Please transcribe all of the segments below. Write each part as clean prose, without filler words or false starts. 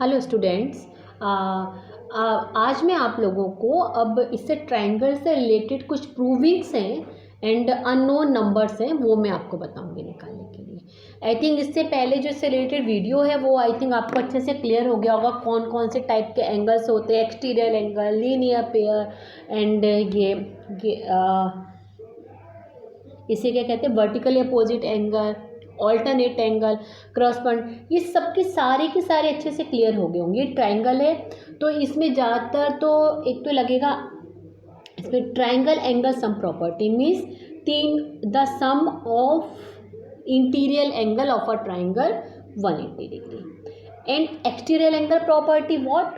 Hello students. आज मैं आप लोगों को अब इससे ट्रायंगल से रिलेटेड कुछ प्रूविंग्स हैं एंड अननोन नंबर्स हैं, वो मैं आपको बताऊंगी निकालने के लिए। आई थिंक इससे पहले जो इससे रिलेटेड वीडियो है वो आई थिंक आपको अच्छे से क्लियर हो गया होगा कौन कौन से टाइप के एंगल्स होते हैं, exterior angle, linear pair and इसे क्या कहते हैं, vertically opposite angle, alternate angle, cross point. ये सब के सारे अच्छे से क्लियर हो गए होंगे। ट्रायंगल है तो इसमें ज़्यादातर तो एक तो लगेगा इसमें triangle angle sum property means the sum of interior angle of a triangle 180 degree and exterior angle property what,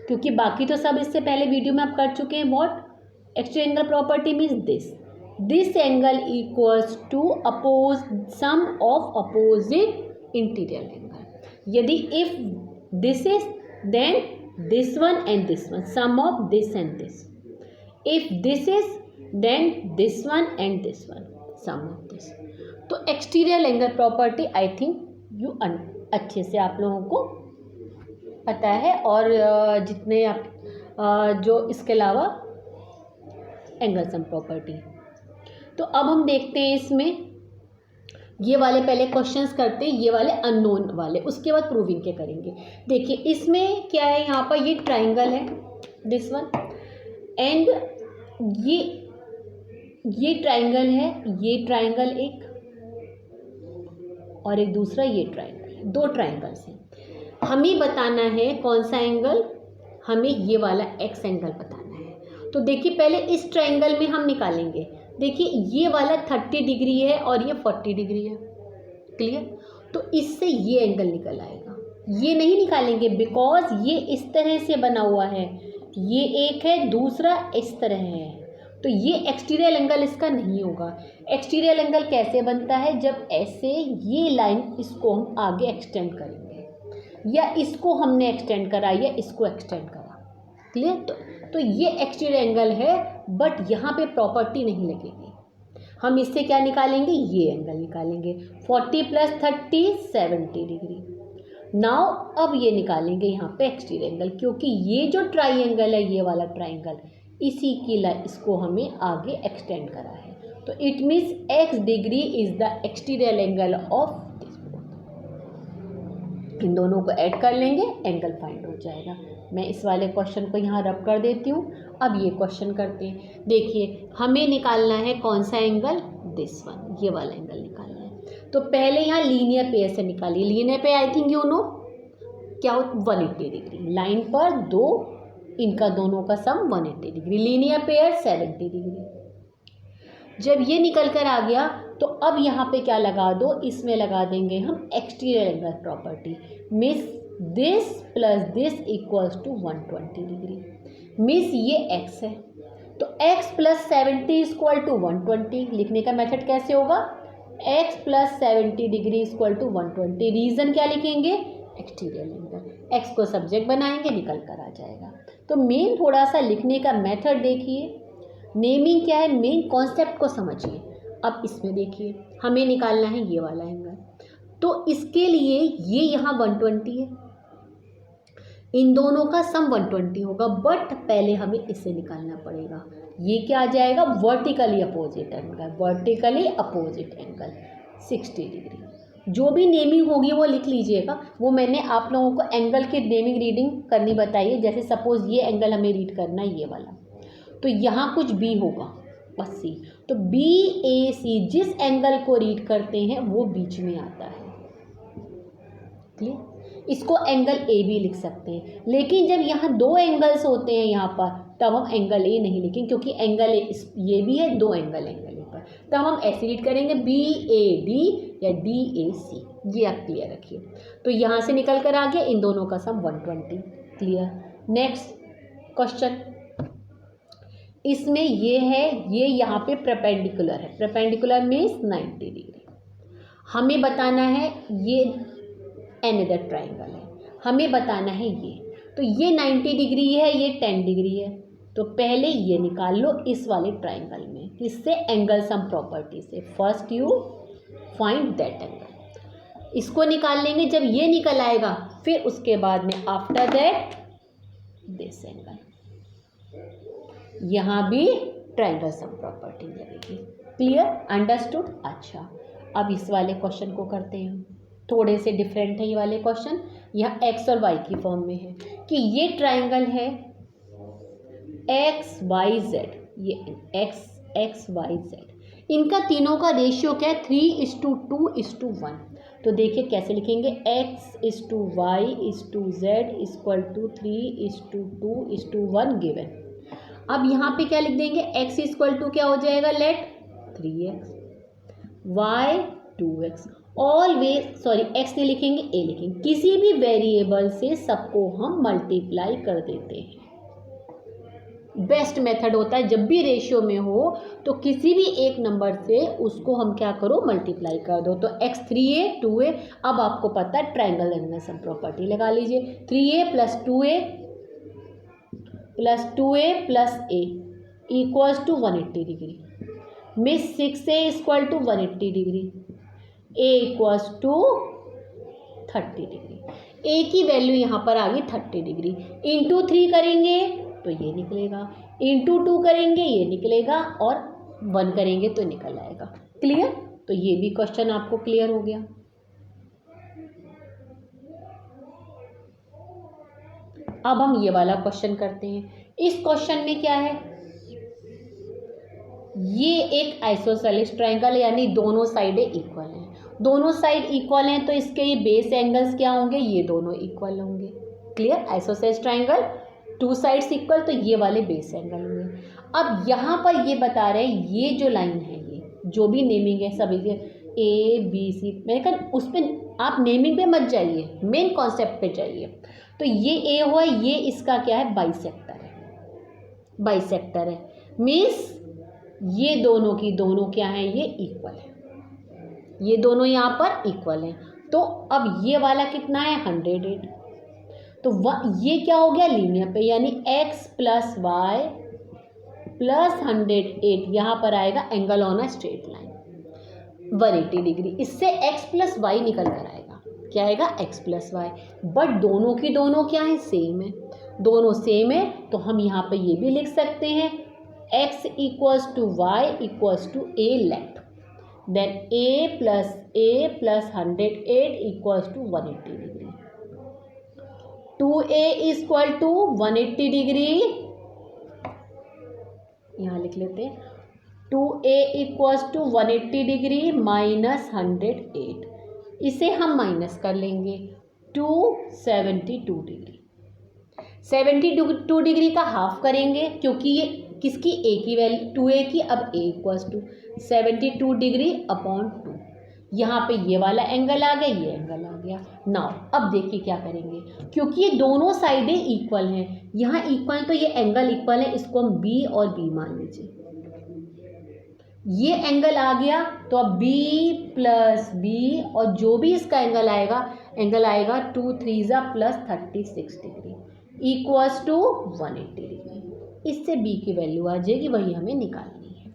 क्योंकि बाकी तो सब इससे पहले वीडियो में आप कर चुके हैं। What exterior angle property means this angle equals to sum of opposite interior angle। यदि if this is then this one and this one, sum of this and this। if this is then this one and this one, sum of this। तो exterior angle property I think you अच्छे से आप लोगों को पता है, और जितने आप जो इसके अलावा एंगल सम प्रॉपर्टी। तो अब हम देखते हैं इसमें ये वाले पहले क्वेश्चंस करते हैं, ये वाले अननोन वाले, उसके बाद प्रूविंग के करेंगे। देखिए इसमें क्या है, यहाँ पर ये ट्रायंगल है दिस वन एंड ये ट्रायंगल है, ये ट्रायंगल एक और एक दूसरा ये ट्रायंगल है, दो ट्रायंगल्स हैं। हमें बताना है कौन सा एंगल, हमें ये वाला एक्स एंगल बताना है। तो देखिए पहले इस ट्रायंगल में हम निकालेंगे। देखिए ये वाला 30 डिग्री है और ये 40 डिग्री है, क्लियर। तो इससे ये एंगल निकल आएगा। ये नहीं निकालेंगे बिकॉज ये इस तरह से बना हुआ है, ये एक है, दूसरा इस तरह है, तो ये एक्सटीरियर एंगल इसका नहीं होगा। एक्सटीरियर एंगल कैसे बनता है, जब ऐसे ये लाइन इसको हम आगे एक्सटेंड करेंगे, या इसको हमने एक्सटेंड करा या इसको एक्सटेंड करा, क्लियर। तो ये एक्सटीरियर एंगल है, बट यहाँ पे प्रॉपर्टी नहीं लगेगी। हम इससे क्या निकालेंगे, ये एंगल निकालेंगे 40 + 30 70 डिग्री। नाउ अब ये निकालेंगे यहाँ पे एक्सटीरियर एंगल, क्योंकि ये जो ट्राइंगल है, ये वाला ट्राइंगल, इसी की इसको हमें आगे एक्सटेंड करा है। तो it means x degree is the exterior angle of this both. इन दोनों को ऐड कर लेंगे, एंगल फाइंड हो जाएगा। मैं इस वाले क्वेश्चन को यहाँ रब कर देती हूँ। अब ये क्वेश्चन करते हैं। देखिए हमें निकालना है कौन सा एंगल, दिस वन, ये वाला एंगल निकालना है। तो पहले यहाँ लीनियर पेयर से निकालिए। Linear pair I think you know क्या हो, 180 डिग्री। लाइन पर दो, इनका दोनों का सम 180 डिग्री। Linear pair 70 degree. जब ये निकल कर आ गया तो अब यहाँ पे क्या लगा दो, इसमें लगा देंगे हम एक्सटीरियर एंगल प्रॉपर्टी। मिस this plus this equals to 120 degree. मिस ये x है, तो x + 70 = 120। लिखने का मेथड कैसे होगा, x + 70 डिग्री = 120। रीज़न क्या लिखेंगे, एक्सटीरियर एंगल। x को सब्जेक्ट बनाएंगे, निकल कर आ जाएगा। तो मेन थोड़ा सा लिखने का मेथड देखिए, नेमिंग क्या है, मेन कॉन्सेप्ट को समझिए। अब इसमें देखिए हमें निकालना है ये वाला एंगल, तो इसके लिए ये यहाँ 120 है, इन दोनों का सम 120 होगा, बट पहले हमें इसे निकालना पड़ेगा। ये क्या आ जाएगा, vertically opposite angle, vertically opposite angle 60 degree. जो भी नेमिंग होगी वो लिख लीजिएगा। वो मैंने आप लोगों को एंगल की नेमिंग रीडिंग करनी बताई है। जैसे सपोज ये एंगल हमें रीड करना है, ये वाला, तो यहाँ कुछ बी होगा, बस सी। तो BAC जिस एंगल को रीड करते हैं वो बीच में आता है, क्लियर। इसको एंगल AB लिख सकते हैं। लेकिन जब यहाँ दो एंगल्स होते हैं यहाँ पर, तब हम एंगल A नहीं लिखेंगे, क्योंकि एंगल ये भी है, दो एंगल ए पर, तब हम ऐसे रीड करेंगे BAD या DAC। ये आप क्लियर रखिए। तो यहाँ से निकल कर आ गया, इन दोनों का सम 120, क्लियर। नेक्स्ट क्वेश्चन, इसमें ये है, ये यहाँ पे परपेंडिकुलर है। Perpendicular means 90 degree. हमें बताना है ये अनदर ट्राइंगल है, हमें बताना है ये। तो ये 90 डिग्री है, ये 10 डिग्री है। तो पहले ये निकाल लो इस वाले ट्राइंगल में, किससे, एंगल सम प्रॉपर्टी से। First you find that angle. इसको निकाल लेंगे, जब ये निकल आएगा फिर उसके बाद में आफ्टर दैट दिस एंगल, यहाँ भी ट्रायंगल सम प्रॉपर्टी लगेगी। Clear, understood. अच्छा, अब इस वाले क्वेश्चन को करते हैं, थोड़े से डिफरेंट है ये वाले क्वेश्चन। यहाँ एक्स और वाई की फॉर्म में है कि ये ट्रायंगल है एक्स वाई जेड, ये एक्स वाई जेड, इनका तीनों का रेशियो क्या है 3:2:1। तो देखिए कैसे लिखेंगे, x:y:z इक्वल टू 3:2:1 गिवन। अब यहाँ पे क्या लिख देंगे, x इक्वल टू क्या हो जाएगा, let 3x, y 2x, always sorry x नहीं लिखेंगे a लिखेंगे, किसी भी वेरिएबल से सबको हम मल्टीप्लाई कर देते हैं। बेस्ट मेथड होता है जब भी रेशियो में हो तो किसी भी एक नंबर से उसको हम क्या करो, मल्टीप्लाई कर दो। तो x 3a 2a, अब आपको पता है ट्रायंगल एंगल सम प्रॉपर्टी लगा लीजिए, 3a + 2a + 2a + a equals to 180 degree, मिस 6a equal to 180 degree, a equals to 30 degree. a की वैल्यू यहाँ पर आ गई 30 डिग्री, इंटू 3 करेंगे तो ये निकलेगा, इंटू 2 करेंगे ये निकलेगा, और 1 करेंगे तो निकल आएगा। क्लियर, तो ये भी क्वेश्चन आपको क्लियर हो गया। अब हम ये वाला क्वेश्चन करते हैं। इस क्वेश्चन में क्या है, ये एक आइसोसेलेस ट्रायंगल है, यानी दोनों साइडें इक्वल हैं। दोनों साइड इक्वल हैं तो इसके ये बेस एंगल्स क्या होंगे, ये दोनों इक्वल होंगे। Clear, isosceles triangle 2 sides equal, तो ये वाले बेस एंगल होंगे। अब यहाँ पर ये बता रहे हैं, ये जो लाइन है, ये जो भी नेमिंग है सभी ए बी सी, मैंने कहा उस पर आप नेमिंग पे मत जाइए, मेन कॉन्सेप्ट पे जाइए। तो ये ए हुआ, ये इसका क्या है, बाइसेक्टर है, बाइसेक्टर है, मीन्स ये दोनों की दोनों क्या है, ये इक्वल है, ये दोनों यहाँ पर इक्वल हैं। तो अब ये वाला कितना है, 108, तो ये क्या हो गया, लीनियर पे, यानी x + y + 108, यहाँ पर आएगा angle on a straight line 180 degree. इससे x + y निकल कर आएगा, क्या आएगा, x + y, बट दोनों की दोनों क्या है, सेम है, दोनों सेम है, तो हम यहाँ पे ये भी लिख सकते हैं x = y = a left, then a + 108 = 180 degree, 2a = 180 degree, यहाँ लिख लेते हैं 2a = 180 डिग्री माइनस 108, इसे हम माइनस कर लेंगे 272 डिग्री। 72 डिग्री का हाफ करेंगे क्योंकि ये किसकी, a की वैल्यू 2a की, अब a = 72 डिग्री अपॉन 2, यहाँ पे ये वाला एंगल आ गया, ये एंगल आ गया। नाउ अब देखिए क्या करेंगे, क्योंकि ये दोनों साइडें इक्वल हैं, यहाँ इक्वल तो ये एंगल इक्वल है, इसको हम b और b मान लीजिए, ये एंगल आ गया, तो अब b + b और जो भी इसका एंगल आएगा 2 3 + 36 डिग्री इक्वल्स टू 180 डिग्री। इससे b की वैल्यू आ जाएगी, वही हमें निकालनी है।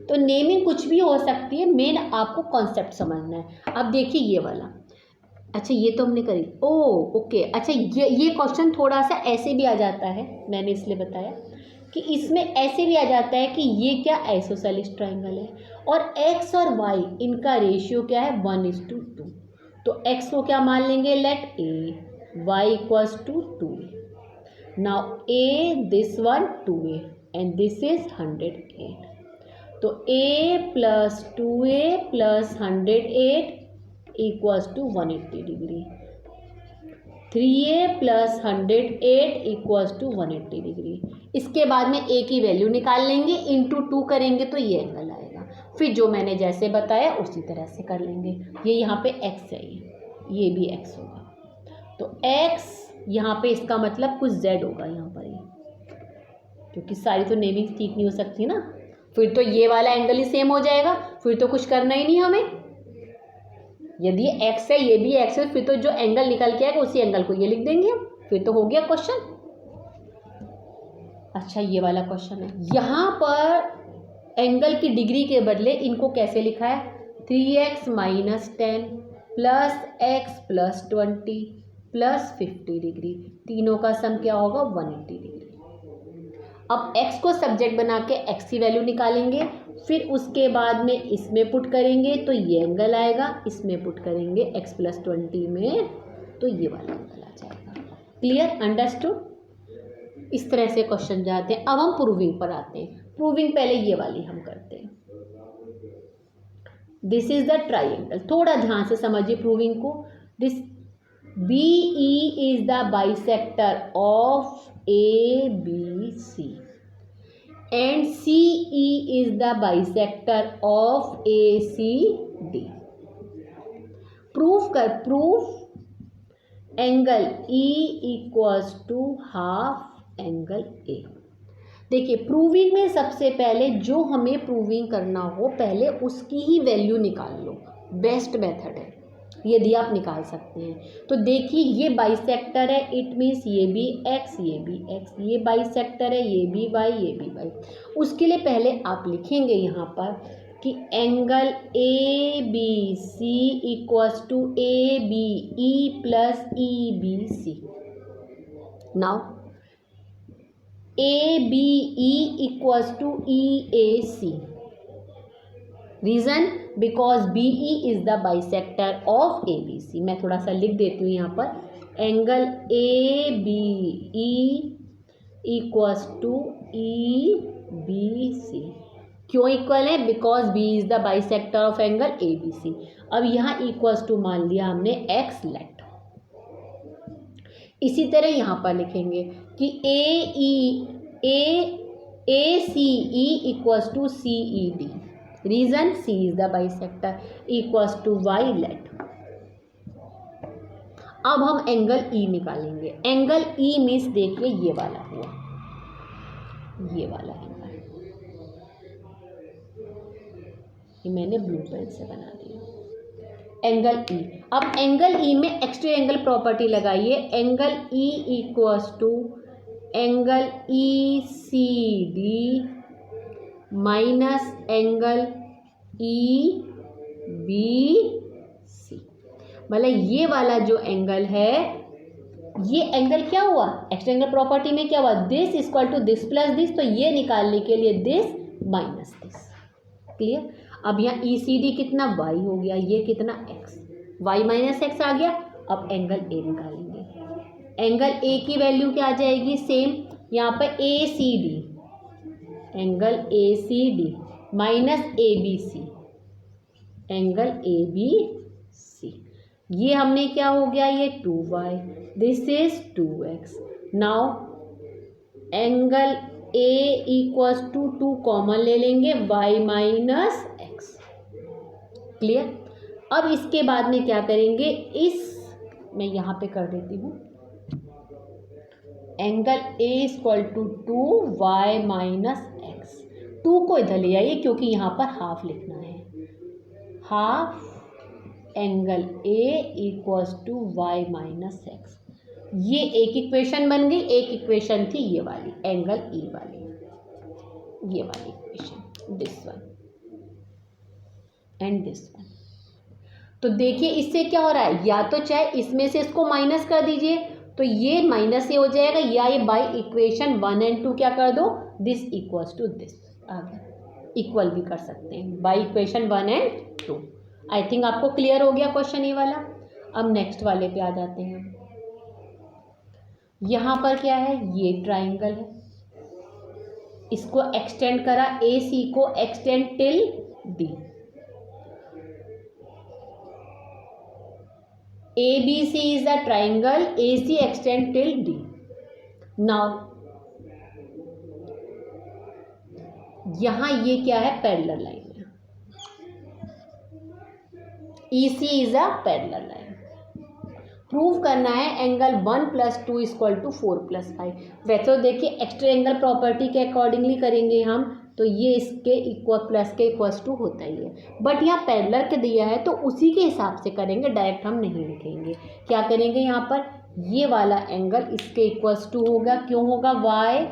तो नेमिंग कुछ भी हो सकती है, मेन आपको कॉन्सेप्ट समझना है। अब देखिए ये वाला, अच्छा ये तो हमने करी, ओके। अच्छा ये क्वेश्चन थोड़ा सा ऐसे भी आ जाता है, मैंने इसलिए बताया कि इसमें ऐसे भी आ जाता है कि ये क्या, आइसोसेलेस ट्रायंगल है और x और y इनका रेशियो क्या है, 1:2। तो x को क्या मान लेंगे, let a, y = 2a। Now a, this one 2a and this is 108, तो a + 2a + 108 = 180 degree, 3a + 108 = 180 degree. इसके बाद में a की वैल्यू निकाल लेंगे, इंटू 2 करेंगे तो ये एंगल आएगा, फिर जो मैंने जैसे बताया उसी तरह से कर लेंगे। ये यहाँ पे x है, ये भी x होगा, तो x यहाँ पे इसका मतलब कुछ z होगा यहाँ पर, ये क्योंकि सारी तो नेमिंग ठीक नहीं हो सकती ना, फिर तो ये वाला एंगल ही सेम हो जाएगा, फिर तो कुछ करना ही नहीं हमें। यदि ये x है, ये भी x है, फिर तो जो एंगल निकल के आएगा उसी एंगल को ये लिख देंगे हम, फिर तो हो गया क्वेश्चन। अच्छा ये वाला क्वेश्चन है, यहाँ पर एंगल की डिग्री के बदले इनको कैसे लिखा है, 3x minus 10 plus x plus 20 plus 50 degree, तीनों का सम क्या होगा 180 डिग्री। अब x को सब्जेक्ट बना के x की वैल्यू निकालेंगे, फिर उसके बाद में इसमें पुट करेंगे तो ये एंगल आएगा, इसमें पुट करेंगे x प्लस 20 में तो ये वाला एंगल आ जाएगा। Clear, understood. इस तरह से क्वेश्चन जाते हैं। अब हम प्रूविंग पर आते हैं। प्रूविंग पहले ये वाली हम करते हैं। दिस इज द ट्राइंगल, थोड़ा ध्यान से समझिए प्रूविंग को। This BE is the bisector of ABC and CE is the bisector of ACD. Proof angle E equals to half angle A। देखिए प्रूविंग में सबसे पहले जो हमें प्रूविंग करना हो पहले उसकी ही वैल्यू निकाल लो, बेस्ट मेथड है, यदि आप निकाल सकते हैं। तो देखिए ये बाइसेक्टर है, इट मीन्स ये भी x ये भी x, ये बाइसेक्टर है, ये भी y ये भी y। उसके लिए पहले आप लिखेंगे यहाँ पर कि angle ABC equals to ABE plus EBC। Now ABE equals to EAC। Reason because BE is the bisector of ABC। मैं थोड़ा सा लिख देती हूँ यहाँ पर, angle ABE equals to EBC। क्यों इक्वल है? Because B is the bisector of angle ABC। अब यहाँ इक्वल्स टू मान लिया हमने x लेट। इसी तरह यहाँ पर लिखेंगे कि ACE equals to CED। Reason C is the bisector equals to y let. अब हम एंगल E निकालेंगे। एंगल E मीन्स देखिए ये वाला हुआ, ये वाला एंगल, ये मैंने ब्लू पेन से बना दिया एंगल E। अब एंगल E में एक्स्ट्रा एंगल प्रॉपर्टी लगाइए। Angle E equals to angle ECD minus angle EBC। मतलब ये वाला जो एंगल है, ये एंगल क्या हुआ, एक्स्ट्रा एंगल प्रॉपर्टी में क्या हुआ, this equal to this plus this, तो ये निकालने के लिए दिस माइनस दिस। क्लियर। अब यहाँ ECD कितना y हो गया, ये कितना x, y माइनस x आ गया। अब एंगल A निकालेंगे। एंगल A की वैल्यू क्या आ जाएगी, सेम यहाँ पर ACD, angle ACD minus ABC, angle ABC। ये हमने क्या हो गया, ये 2y, this is 2x। Now angle A equals to 2 common ले लेंगे, y माइनस x। क्लियर। अब इसके बाद में क्या करेंगे, मैं यहाँ पे कर देती हूँ, angle A equal to 2y minus x। 2 को इधर ले आइए क्योंकि यहाँ पर हाफ लिखना है। Half angle A equals to y minus x। ये एक इक्वेशन बन गई। एक इक्वेशन थी ये वाली, एंगल E वाली, ये वाली equation, this one and this one. तो देखिए इससे क्या हो रहा है, या तो चाहे इसमें से इसको माइनस कर दीजिए तो ये माइनस से हो जाएगा, या ये बाई इक्वेशन 1 and 2 क्या कर दो, दिस इक्वल्स टू दिस आ गया। इक्वल भी कर सकते हैं by equation 1 and 2। I think आपको क्लियर हो गया क्वेश्चन ये वाला। अब नेक्स्ट वाले पे आ जाते हैं। यहाँ पर क्या है, ये ट्राइंगल है, इसको एक्सटेंड करा, AC को extend till D। ABC is the triangle, AC extend till D. Now यहाँ ये क्या है, पैरेलल लाइन है। EC is a parallel line. Prove करना है एंगल 1 + 2 = 4 + 5। वैसे तो देखिए एक्स्ट्रा एंगल प्रॉपर्टी के अकॉर्डिंगली करेंगे हम, तो ये इसके इक्वल प्लस के इक्वल्स टू होता ही है। बट यहाँ पैरेलल के दिया है तो उसी के हिसाब से करेंगे, डायरेक्ट हम नहीं लिखेंगे। क्या करेंगे, यहाँ पर ये वाला एंगल इसके इक्वल्स टू होगा। क्यों होगा, y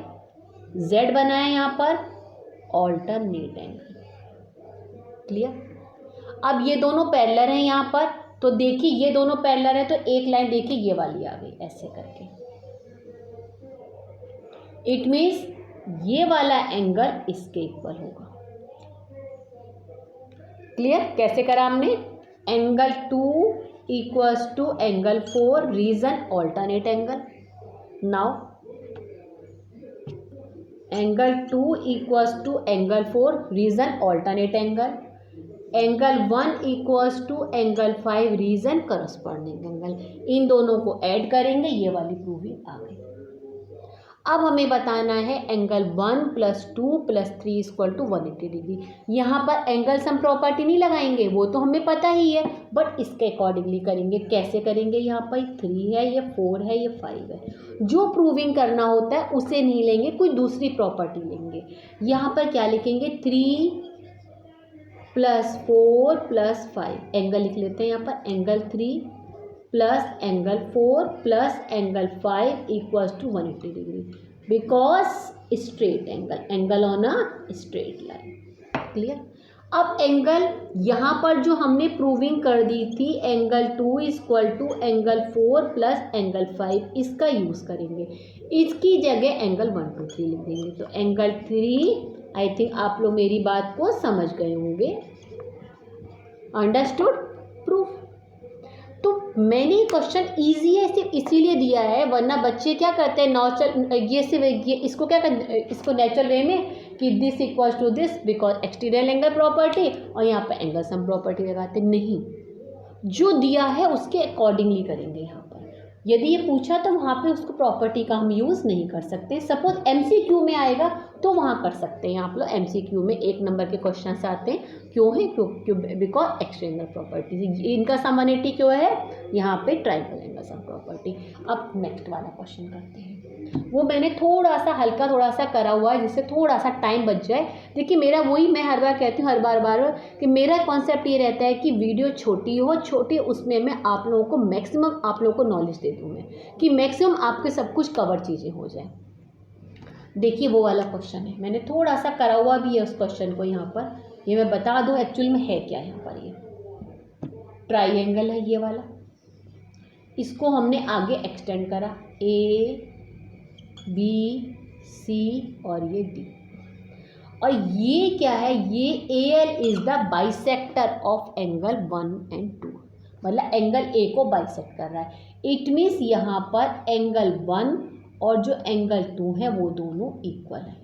z बना है यहाँ पर, ऑल्टरनेट एंगल। क्लियर। अब ये दोनों पैरेलल हैं यहाँ पर, तो देखिए ये दोनों पैरेलल है तो एक लाइन देखिए ये वाली आ गई ऐसे करके। इट मीन्स ये वाला एंगल इसके इक्वल होगा। क्लियर? कैसे करा हमने? Angle 2 equals to angle 4, reason alternate angle. Now angle 2 equals to angle 4, reason alternate angle. Angle 1 equals to angle 5, reason corresponding angle. इन दोनों को ऐड करेंगे, ये वाली प्रूविंग आ गई। अब हमें बताना है एंगल 1 + 2 + 3 इक्वल टू 180 डिग्री। यहाँ पर एंगल सम प्रॉपर्टी नहीं लगाएंगे, वो तो हमें पता ही है, बट इसके अकॉर्डिंगली करेंगे। कैसे करेंगे? यहाँ पर 3 है, ये 4 है, ये 5 है। जो प्रूविंग करना होता है उसे नहीं लेंगे, कोई दूसरी प्रॉपर्टी लेंगे। यहाँ पर क्या लिखेंगे? 3 + 4 + 5 एंगल लिख लेते हैं। यहाँ पर angle 3 plus angle 4 plus angle 5 equals to 180 degree, because straight angle on a straight line. Clear? अब एंगल यहाँ पर जो हमने प्रूविंग कर दी थी angle 2 equal to angle 4 plus angle 5, इसका यूज़ करेंगे। इसकी जगह एंगल 1 2 3 लिख देंगे। तो एंगल 3, आई थिंक आप लोग मेरी बात को समझ गए होंगे। अंडरस्टूड? प्रूफ। तो मैंने क्वेश्चन ईजी है सिर्फ इसीलिए दिया है, वरना बच्चे क्या करते हैं नॉर्मल, ये सिर्फ ये इसको क्या कर, इसको नेचुरल वे में कि this equals to this because exterior angle property, और यहाँ पर एंगल सम प्रॉपर्टी लगाते। नहीं, जो दिया है उसके अकॉर्डिंगली करेंगे। यहाँ पर यदि ये पूछा तो वहाँ पे उसको प्रॉपर्टी का हम यूज़ नहीं कर सकते। सपोज MCQ में आएगा तो वहाँ कर सकते हैं आप लोग। MCQ में 1 नंबर के क्वेश्चन से आते हैं। क्यों है? क्यों? बिकॉज एक्सटेंगल प्रॉपर्टी, इनका समनिटी क्यों है? यहाँ पे ट्राइंगल एंगल सम प्रॉपर्टी। अब नेक्स्ट वाला क्वेश्चन करते हैं। वो मैंने थोड़ा सा थोड़ा सा करा हुआ है जिससे थोड़ा सा टाइम बच जाए। देखिए मेरा वही, मैं हर बार कहती हूँ, हर बार कि मेरा कॉन्सेप्ट ये रहता है कि वीडियो छोटी हो, छोटी उसमें मैं आप लोगों को मैक्सिमम आप लोगों को नॉलेज दे दूँ मैं, कि मैक्सिमम आपके सब कुछ कवर चीज़ें हो जाए। देखिए वो वाला क्वेश्चन है, मैंने थोड़ा सा करा हुआ भी है उस क्वेश्चन को। यहाँ पर ये मैं बता दूँ एक्चुअल में है क्या। यहाँ पर ये ट्राइंगल है ये वाला, इसको हमने आगे एक्सटेंड करा, ABC और ये D, और ये क्या है? ये AL is the bisector of angle 1 और 2, मतलब एंगल A को बाइसेक्ट कर रहा है। इट मीन्स यहाँ पर एंगल 1 और जो एंगल 2 है वो दोनों इक्वल है,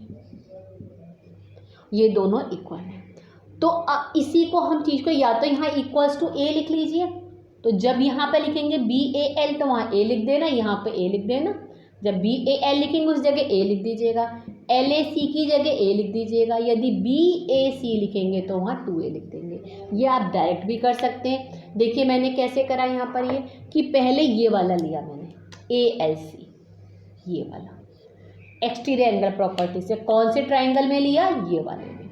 ये दोनों इक्वल है। तो इसी को हम चीज़ को या तो यहाँ इक्वल्स टू A लिख लीजिए, तो जब यहाँ पे लिखेंगे BAL तो वहाँ A लिख देना, यहाँ पे A लिख देना। जब BAL लिखेंगे उस जगह A लिख दीजिएगा, LAC की जगह A लिख दीजिएगा। यदि BAC लिखेंगे तो वहाँ 2A लिख देंगे। ये आप डायरेक्ट भी कर सकते हैं। देखिए मैंने कैसे करा यहाँ पर, ये कि पहले ये वाला लिया मैंने ALC, ये वाला एक्सटीरियर एंगल प्रॉपर्टी से कौन से ट्राइंगल में लिया? ये वाले में,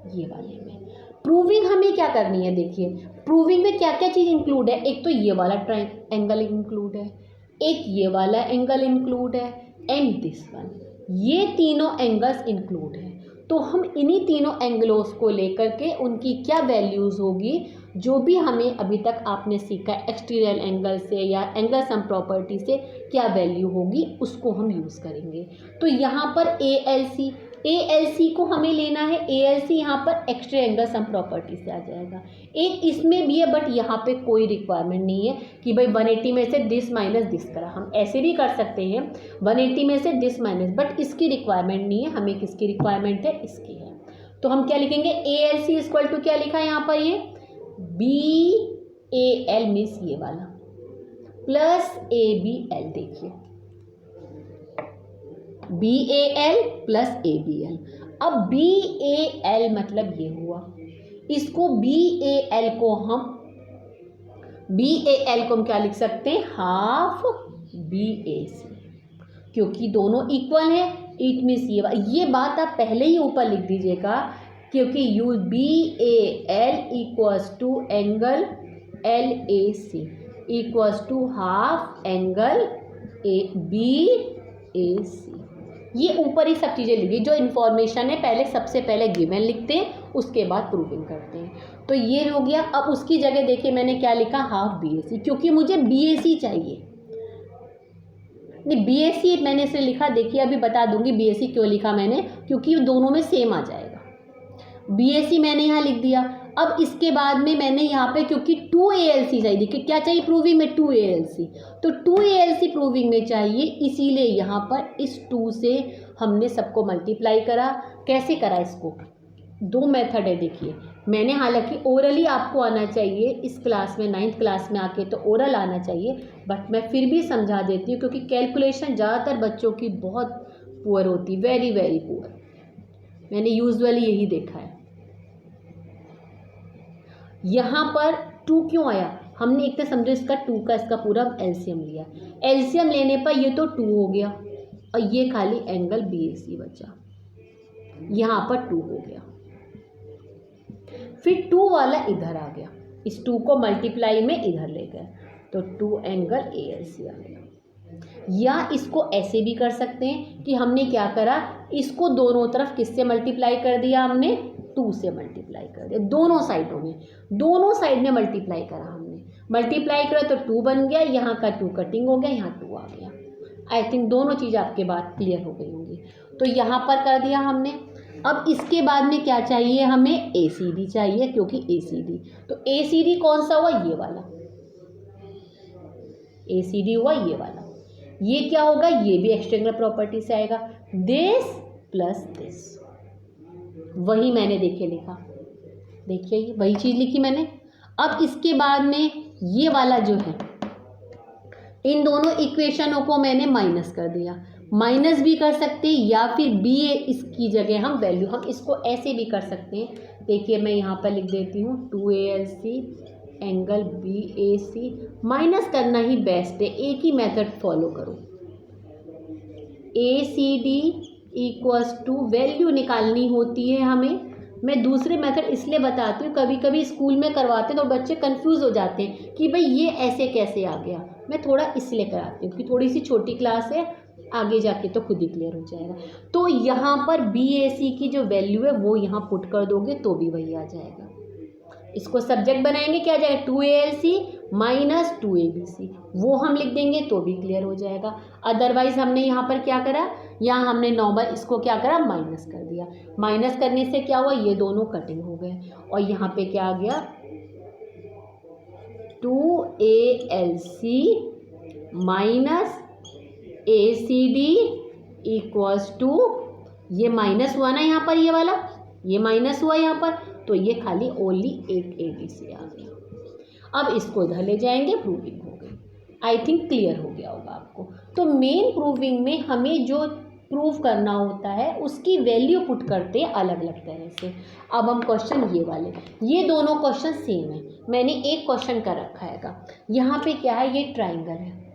ये वाले में। प्रूविंग हमें क्या करनी है? देखिए प्रूविंग में क्या क्या चीज़ इंक्लूड है। एक तो ये वाला एंगल इंक्लूड है, एक ये वाला एंगल इंक्लूड है, एंड दिस वन, ये तीनों एंगल्स इंक्लूड है। तो हम इन्हीं तीनों एंगलों को लेकर के उनकी क्या वैल्यूज़ होगी, जो भी हमें अभी तक आपने सीखा एक्सटीरियर एंगल से या एंगल सम प्रॉपर्टी से क्या वैल्यू होगी, उसको हम यूज़ करेंगे। तो यहाँ पर ALC को हमें लेना है। ALC यहाँ पर एक्सटीरियर एंगल सम प्रॉपर्टी से आ जाएगा। एक इसमें भी है, बट यहाँ पे कोई रिक्वायरमेंट नहीं है कि भाई 180 में से दिस माइनस दिस करा। हम ऐसे भी कर सकते हैं 180 में से दिस माइनस, बट इसकी रिक्वायरमेंट नहीं है। हमें किसकी रिक्वायरमेंट है? इसकी है। तो हम क्या लिखेंगे? ALC इक्वल टू क्या लिखा है यहाँ पर? ये BAL मीन्स ये वाला प्लस ABL। देखिए BAL प्लस ABL। अब BAL मतलब ये हुआ, इसको BAL को हम क्या लिख सकते हैं? हाफ BAC, क्योंकि दोनों इक्वल है। इट मीन्स ये बात आप पहले ही ऊपर लिख दीजिएगा, क्योंकि BAL equals to angle LAC equals to half angle BAC। ये ऊपर ही सब चीज़ें लिखी, जो इन्फॉर्मेशन है पहले सबसे पहले गिवन लिखते हैं, उसके बाद प्रूविंग करते हैं। तो ये हो गया। अब उसकी जगह देखिए मैंने क्या लिखा, हाफ BAC, क्योंकि मुझे BAC चाहिए। नहीं, BAC मैंने इसे लिखा, देखिए अभी बता दूंगी BAC क्यों लिखा मैंने, क्योंकि दोनों में सेम आ जाएगा। BAC मैंने यहाँ लिख दिया। अब इसके बाद में मैंने यहाँ पे क्योंकि 2ALC चाहिए, देखिए क्या चाहिए प्रूविंग में, 2ALC, तो 2ALC प्रूविंग में चाहिए, इसीलिए यहाँ पर इस 2 से हमने सबको मल्टीप्लाई करा। कैसे करा इसको, 2 मेथड है। देखिए मैंने, हालांकि ओरली आपको आना चाहिए इस क्लास में, 9th क्लास में आके तो ओरल आना चाहिए, बट मैं फिर भी समझा देती हूँ क्योंकि कैलकुलेशन ज़्यादातर बच्चों की बहुत पुअर होती, वेरी वेरी पुअर, मैंने यूजुअली यही देखा है। यहाँ पर 2 क्यों आया, हमने एक तो समझो इसका 2 का इसका पूरा एलसीएम लिया, एलसीएम लेने पर ये तो 2 हो गया और ये खाली एंगल BAC बचा, यहाँ पर 2 हो गया। फिर 2 वाला इधर आ गया, इस 2 को मल्टीप्लाई में इधर ले गए तो 2 एंगल ALC आ गया। या इसको ऐसे भी कर सकते हैं कि हमने क्या करा, इसको दोनों तरफ किससे मल्टीप्लाई कर दिया, हमने 2 से मल्टीप्लाई कर दिया, दोनों साइडों में, दोनों साइड में मल्टीप्लाई करा हमने, मल्टीप्लाई करा तो 2 बन गया, यहाँ का 2 कटिंग हो गया, यहाँ 2 आ गया। आई थिंक दोनों चीज़ आपके बात क्लियर हो गई होंगी। तो यहाँ पर कर दिया हमने। अब इसके बाद में क्या चाहिए, हमें ACD चाहिए, क्योंकि ACD, तो ACD कौन सा हुआ, ये वाला ACD हुआ, ये वाला। ये क्या होगा, ये भी एक्सटेंगुलर प्रॉपर्टी से आएगा, दिस प्लस दिस, वही मैंने देखिए लिखा, देखिए ये वही चीज़ लिखी मैंने। अब इसके बाद में ये वाला जो है, इन दोनों इक्वेशनों को मैंने माइनस कर दिया, माइनस भी कर सकते हैं या फिर BA इसकी जगह हम वैल्यू, हम इसको ऐसे भी कर सकते हैं। देखिए मैं यहाँ पर लिख देती हूँ 2ALC एंगल BAC, माइनस करना ही बेस्ट है, एक ही मेथड फॉलो करो। ACD इक्वल्स टू वैल्यू निकालनी होती है हमें, मैं दूसरे मेथड इसलिए बताती हूँ, कभी कभी स्कूल में करवाते हैं तो बच्चे कंफ्यूज हो जाते हैं कि भाई ये ऐसे कैसे आ गया, मैं थोड़ा इसलिए कराती हूँ कि थोड़ी सी छोटी क्लास है, आगे जाके तो खुद ही क्लियर हो जाएगा। तो यहाँ पर BAC की जो वैल्यू है वो यहाँ पुट कर दोगे तो भी वही आ जाएगा। इसको सब्जेक्ट बनाएंगे, क्या आ जाएगा, 2ALC माइनस 2ABC, वो हम लिख देंगे तो भी क्लियर हो जाएगा। अदरवाइज हमने यहाँ पर क्या करा, यहाँ हमने नॉर्मल इसको क्या करा, माइनस कर दिया, माइनस करने से क्या हुआ, ये दोनों कटिंग हो गए और यहाँ पे क्या आ गया, 2ALC minus ACD equals to, ये माइनस हुआ ना यहाँ पर, ये वाला ये माइनस हुआ यहाँ पर, तो ये खाली ओनली एक ABC आ गया। अब इसको इधर ले जाएंगे, प्रूविंग हो गई। आई थिंक क्लियर हो गया होगा आपको। तो मेन प्रूविंग में हमें जो प्रूव करना होता है उसकी वैल्यू पुट करते हैं अलग अलग तरह से। अब हम क्वेश्चन ये वाले, ये दोनों क्वेश्चन सेम है, मैंने एक क्वेश्चन कर रखा है, यहाँ पे क्या है, ये ट्राइंगल है,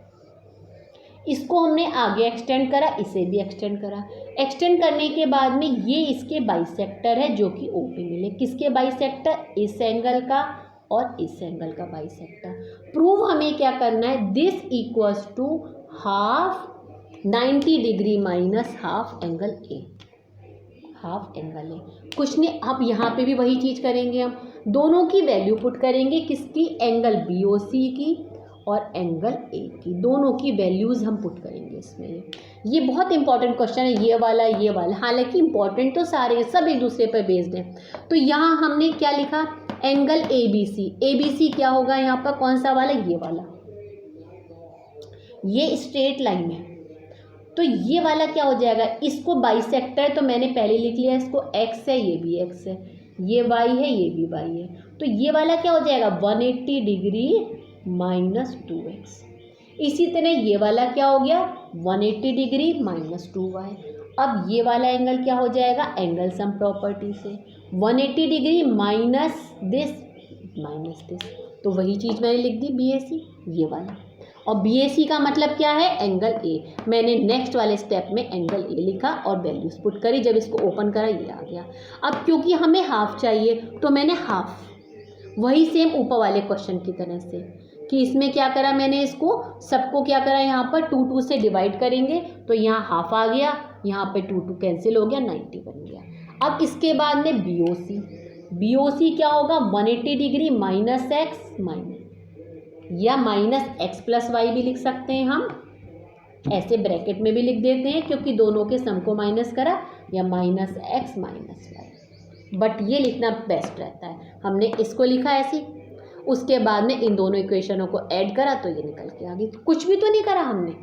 इसको हमने आगे एक्सटेंड करा, इसे भी एक्सटेंड करा, एक्सटेंड करने के बाद में ये इसके बाइसेक्टर है जो कि OP मिले, किसके बाइसेक्टर, इस एंगल का और इस एंगल का बाइसेक्टर। प्रूव हमें क्या करना है, this equals to half 90 degree minus half angle A, half angle A, कुछ नहीं। अब यहाँ पे भी वही चीज़ करेंगे, हम दोनों की वैल्यू पुट करेंगे, किसकी, एंगल BOC की और एंगल A की, दोनों की वैल्यूज़ हम पुट करेंगे इसमें। ये बहुत इंपॉर्टेंट क्वेश्चन है, ये वाला, हालांकि इंपॉर्टेंट तो सारे हैं, सब एक दूसरे पर बेस्ड हैं। तो यहाँ हमने क्या लिखा, एंगल ABC, ABC क्या होगा यहाँ पर, कौन सा वाला, ये वाला, ये स्ट्रेट लाइन है, तो ये वाला क्या हो जाएगा, इसको बाइसेक्टर तो मैंने पहले लिख लिया, इसको X है, ये भी X है, ये Y है, ये भी Y है, तो ये वाला क्या हो जाएगा, 180 डिग्री माइनस 2x। इसी तरह ये वाला क्या हो गया, 180 डिग्री माइनस 2y। अब ये वाला एंगल क्या हो जाएगा, एंगल सम प्रॉपर्टी से 180 डिग्री माइनस दिस, तो वही चीज़ मैंने लिख दी BAC, ये वाला। और BAC का मतलब क्या है, एंगल A, मैंने नेक्स्ट वाले स्टेप में एंगल A लिखा और वैल्यूज पुट करी, जब इसको ओपन करा ये आ गया। अब क्योंकि हमें हाफ चाहिए तो मैंने हाफ, वही सेम ऊपर वाले क्वेश्चन की तरह से, कि इसमें क्या करा मैंने, इसको सबको क्या करा, यहाँ पर 2 से डिवाइड करेंगे तो यहाँ हाफ आ गया, यहाँ पे 2 कैंसिल हो गया, 90 बन गया। अब इसके बाद में BOC, BOC क्या होगा 180 डिग्री माइनस एक्स या माइनस एक्स प्लस वाई भी लिख सकते हैं हम, ऐसे ब्रैकेट में भी लिख देते हैं क्योंकि दोनों के सम को माइनस करा, या minus x minus y, but ये लिखना बेस्ट रहता है। हमने इसको लिखा ऐसे, उसके बाद में इन दोनों इक्वेशनों को ऐड करा तो ये निकल के आ गई, कुछ भी तो नहीं करा हमने।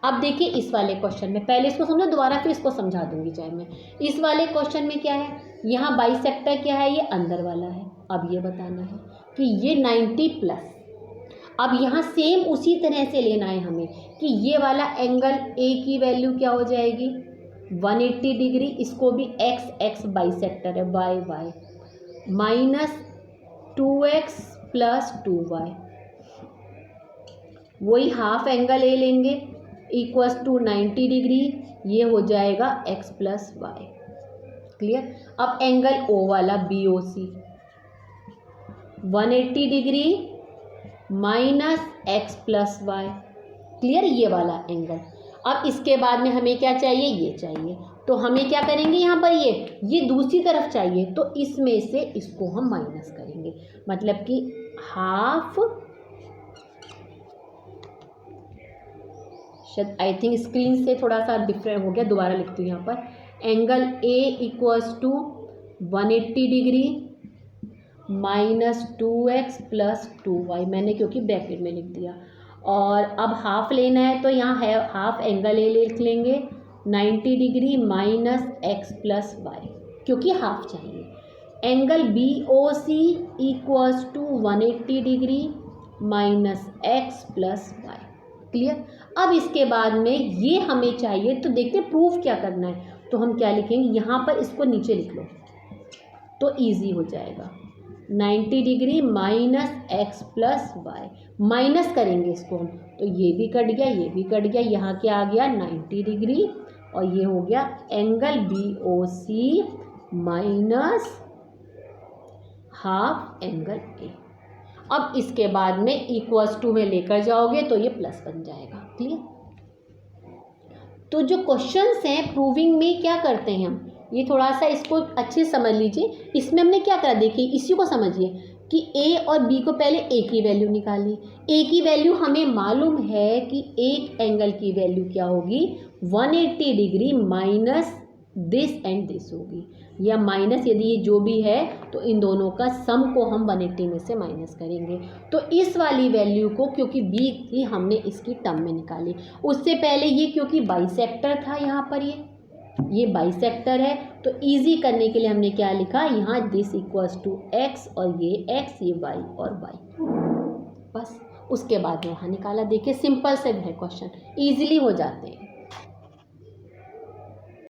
अब देखिए इस वाले क्वेश्चन में, पहले इसको समझो दोबारा फिर इसको समझा दूंगी चाहे मैं। इस वाले क्वेश्चन में क्या है, यहाँ बाइसेक्टर क्या है, ये अंदर वाला है। अब ये बताना है कि ये 90 प्लस, अब यहाँ सेम उसी तरह से लेना है हमें कि ये वाला एंगल ए की वैल्यू क्या हो जाएगी 180 डिग्री, इसको भी एक्स बाइसेक्टर है, y minus 2x plus 2y, वही हाफ एंगल ए लेंगे इक्वल्स टू 90 डिग्री, ये हो जाएगा x प्लस वाई। क्लियर। अब एंगल ओ वाला BOC 180 degree minus x plus y. Clear, ये वाला एंगल। अब इसके बाद में हमें क्या चाहिए, ये चाहिए, तो हमें क्या करेंगे यहाँ पर, ये दूसरी तरफ चाहिए तो इसमें से इसको हम माइनस करेंगे, मतलब कि हाफ, शायद आई थिंक स्क्रीन से थोड़ा सा डिफरेंट हो गया, दोबारा लिखती हूँ यहाँ पर, angle A equals to 180 degree minus 2x plus 2y, मैंने क्योंकि ब्रैकेट में लिख दिया। और अब हाफ लेना है तो यहाँ है हाफ एंगल ए लिख लेंगे 90 degree minus x plus y, क्योंकि हाफ चाहिए। Angle BOC equals to 180 degree minus x plus y. Clear. अब इसके बाद में ये हमें चाहिए, तो देखते प्रूफ क्या करना है, तो हम क्या लिखेंगे, यहाँ पर इसको नीचे लिख लो तो इजी हो जाएगा। 90 degree minus x plus y, minus करेंगे इसको हम, तो ये भी कट गया, ये भी कट गया, यहाँ क्या आ गया 90 डिग्री, और ये हो गया angle BOC minus half angle A. अब इसके बाद में इक्वल्स टू में लेकर जाओगे तो ये प्लस बन जाएगा। क्लियर। तो जो क्वेश्चंस हैं प्रूविंग में क्या करते हैं हम, ये थोड़ा सा इसको अच्छे से समझ लीजिए। इसमें हमने क्या करा, देखिए इसी को समझिए कि A और B को पहले A की वैल्यू निकाली। A की वैल्यू हमें मालूम है कि एक एंगल की वैल्यू क्या होगी 180 degree minus this and this होगी, या माइनस यदि ये जो भी है तो इन दोनों का सम को हम 180 में से माइनस करेंगे। तो इस वाली वैल्यू को, क्योंकि B थी, हमने इसकी टर्म में निकाली। उससे पहले ये क्योंकि बाइसेक्टर था, यहाँ पर ये बाइसेक्टर है, तो इजी करने के लिए हमने क्या लिखा, यहाँ दिस इक्वल्स टू x और ये x, ये y और y, बस। उसके बाद में वहाँ निकाला। देखिए सिंपल से है क्वेश्चन, ईजिली हो जाते हैं।